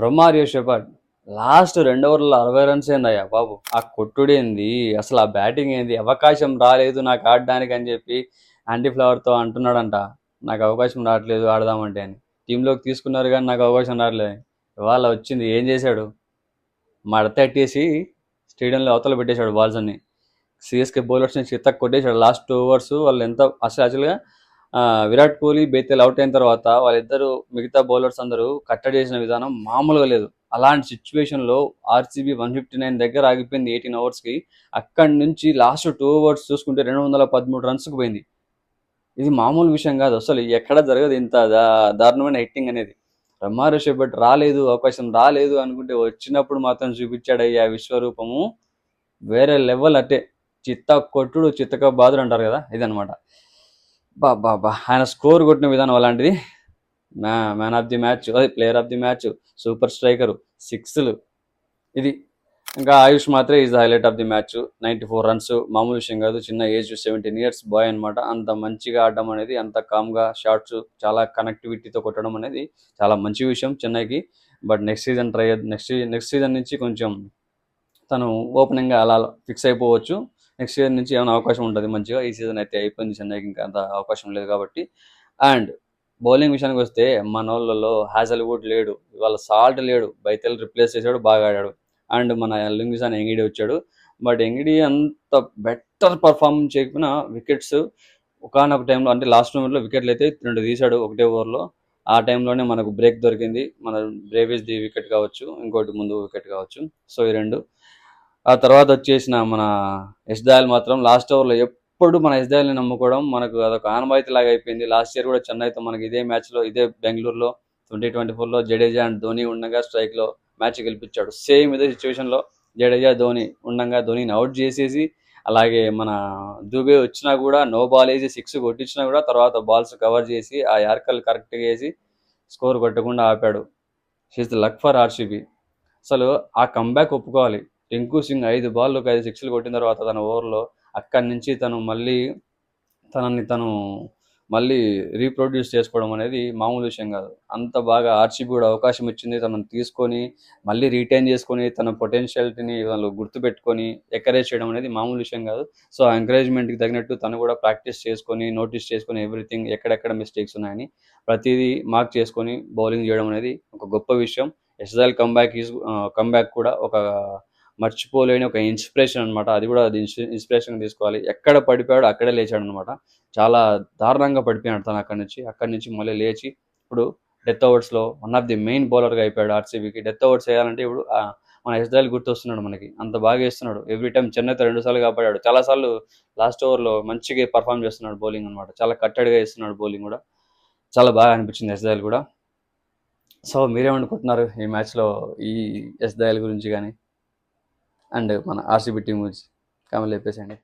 Romario shepherd last 2 ఓవర్లలో 60 runs ఏందయ్యా బాబు! ఆ కొట్టుడేంది, అసలు ఆ బ్యాటింగ్ ఏంది, అవకాశం రాలేదు నాకు ఆడడానికి అని చెప్పి యాంటీ ఫ్లవర్‌తో అంటున్నాడంట. నాకు అవకాశం రావట్లేదు ఆడదామంటే అని. టీంలోకి తీసుకున్నారు కానీ నాకు అవకాశం రావట్లేదు. ఇవాళ వచ్చింది ఏం చేశాడు? మడతెట్టేసి స్టేడియంలో అవతల పెట్టేశాడు బాల్స్ అన్ని. సిఎస్కే బౌలర్స్ని చితక్ కొట్టేశాడు లాస్ట్ 2 ఓవర్స్. వాళ్ళు ఎంత యాక్చువల్గా విరాట్ కోహ్లీ, బేతెల్ అవుట్ అయిన తర్వాత వాళ్ళిద్దరు మిగతా బౌలర్స్ అందరూ కట్టడి చేసిన విధానం మామూలుగా లేదు. అలాంటి సిచ్యువేషన్లో ఆర్సీబీ 159 దగ్గర ఆగిపోయింది 18 ఓవర్స్కి. అక్కడి నుంచి లాస్ట్ 2 ఓవర్స్ చూసుకుంటే 213 రన్స్కి పోయింది. ఇది మామూలు విషయం కాదు అసలు. ఎక్కడ జరగదు ఇంత దారుణమైన హిట్టింగ్ అనేది. రొమారియో షెపర్డ్ రాలేదు, అవకాశం రాలేదు అనుకుంటే వచ్చినప్పుడు మాత్రం చూపించాడయ్యా విశ్వరూపము. వేరే లెవెల్ అట్టే. చిత్త కొట్టుడు చిత్తక బాదుడు అంటారు కదా, ఇదనమాట. బాబా ఆయన స్కోర్ కొట్టిన విధానం అలాంటిది. మ్యాన్ ఆఫ్ ది మ్యాచ్, అదే player of the match, super striker, సిక్స్లు. ఇది ఇంకా Ayush Mhatre is highlight of the match. 94 runs మామూలు విషయం కాదు. చిన్న ఏజ్ 17 ఇయర్స్ బాయ్ అనమాట. అంత మంచిగా ఆడడం అనేది, అంత కామ్గా షాట్స్ చాలా కనెక్టివిటీతో కొట్టడం అనేది చాలా మంచి విషయం చెన్నైకి. బట్ నెక్స్ట్ సీజన్ నుంచి కొంచెం తను ఓపెనింగ్గా అలా ఫిక్స్ అయిపోవచ్చు. నెక్స్ట్ సీజన్ నుంచి ఏమైనా అవకాశం ఉంటుంది మంచిగా. ఈ సీజన్ అయితే అయిపోయింది చెన్నైకి, ఇంకా అంత అవకాశం లేదు కాబట్టి. అండ్ బౌలింగ్ విషయానికి వస్తే మనోళ్ళలో హ్యాజల్వుడ్ లేడు, ఇవాళ సాల్ట్ లేడు, బైతెల్ రిప్లేస్ చేశాడు, బాగా ఆడాడు. అండ్ మన లింగ్విసాన్ ఎంగిడి వచ్చాడు. బట్ ఎంగిడి అంత బెటర్ పర్ఫార్మ్ చేయకపోయినా వికెట్స్ ఒకనొక టైంలో, అంటే లాస్ట్ ఓవర్లో వికెట్లు అయితే 2 తీశాడు ఒకటే ఓవర్లో. ఆ టైంలోనే మనకు బ్రేక్ దొరికింది. మన బ్రేవిస్ ది వికెట్ కావచ్చు, ఇంకోటి ముందు వికెట్ కావచ్చు. సో ఈ రెండు. ఆ తర్వాత వచ్చేసిన మన యష్ దయాల్ మాత్రం లాస్ట్ ఓవర్లో ఎప్పుడు మన యష్ దయాల్ని నమ్ముకోవడం మనకు అదొక ఆనవాయితీ లాగా అయిపోయింది. లాస్ట్ ఇయర్ కూడా చెన్నైతో మనకి ఇదే మ్యాచ్లో, ఇదే బెంగళూరులో 2024లో జడేజా అండ్ ధోని ఉండగా స్ట్రైక్లో మ్యాచ్ గెలిపించాడు. సేమ్ ఇదే సిచ్యువేషన్లో జడేజా ధోని ఉండగా ధోనిని అవుట్ చేసేసి, అలాగే మన దుబే వచ్చినా కూడా నో బాల్ వేసి 6 కొట్టించినా కూడా తర్వాత బాల్స్ కవర్ చేసి ఆ యార్కర్లు కరెక్ట్గా వేసి స్కోర్ కొట్టకుండా ఆపాడు. She's the luck for RCB. అసలు ఆ కంబ్యాక్ ఒప్పుకోవాలి. టింకు సింగ్ 5 బాల్లకు 5 సిక్స్లు కొట్టిన తర్వాత తన ఓవర్లో అక్కడి నుంచి తనని తను మళ్ళీ రీప్రొడ్యూస్ చేసుకోవడం అనేది మామూలు విషయం కాదు. అంత బాగా ఆర్సీబీ కూడా అవకాశం ఇచ్చింది, తనను తీసుకొని మళ్ళీ రీటైన్ చేసుకొని తన పొటెన్షియాలిటీని వాళ్ళు గుర్తుపెట్టుకొని ఎంకరేజ్ చేయడం అనేది మామూలు విషయం కాదు. సో ఆ ఎంకరేజ్మెంట్కి తగినట్టు తను కూడా ప్రాక్టీస్ చేసుకొని, నోటీస్ చేసుకొని ఎవ్రీథింగ్ ఎక్కడెక్కడ మిస్టేక్స్ ఉన్నాయని ప్రతిదీ మార్క్ చేసుకొని బౌలింగ్ చేయడం అనేది ఒక గొప్ప విషయం. ఎస్ఎల్ కంబ్యాక్ కూడా ఒక మర్చిపోలేని ఒక ఇన్స్పిరేషన్ అనమాట. అది కూడా అది ఇన్స్పిరేషన్ తీసుకోవాలి. ఎక్కడ పడిపోయాడో అక్కడే లేచాడు అనమాట. చాలా దారుణంగా పడిపోయాడు తను అక్కడి నుంచి మళ్ళీ లేచి ఇప్పుడు డెత్ ఓవర్స్లో వన్ ఆఫ్ ది మెయిన్ బౌలర్గా అయిపోయాడు ఆర్సీబీకి. డెత్ ఓవర్స్ వేయాలంటే ఇప్పుడు మన ఎస్ఎల్ గుర్తొస్తున్నాడు మనకి, అంత బాగా వేస్తున్నాడు. ఎవ్రీ టైం చెన్నైతో 2 సార్లు కాపాడాడు. చాలాసార్లు లాస్ట్ ఓవర్లో మంచిగా పర్ఫామ్ చేస్తున్నాడు బౌలింగ్ అనమాట. చాలా కట్టడిగా వేస్తున్నాడు బౌలింగ్ కూడా. చాలా బాగా అనిపించింది ఎస్ఎల్ కూడా. సో మీరేమనుకుంటున్నారు ఈ మ్యాచ్లో ఈ ఎస్ దయాల్ గురించి కానీ అండ్ మన ఆర్సీబీ టీం గురించి? కామెంట్ చెప్పేసేయండి.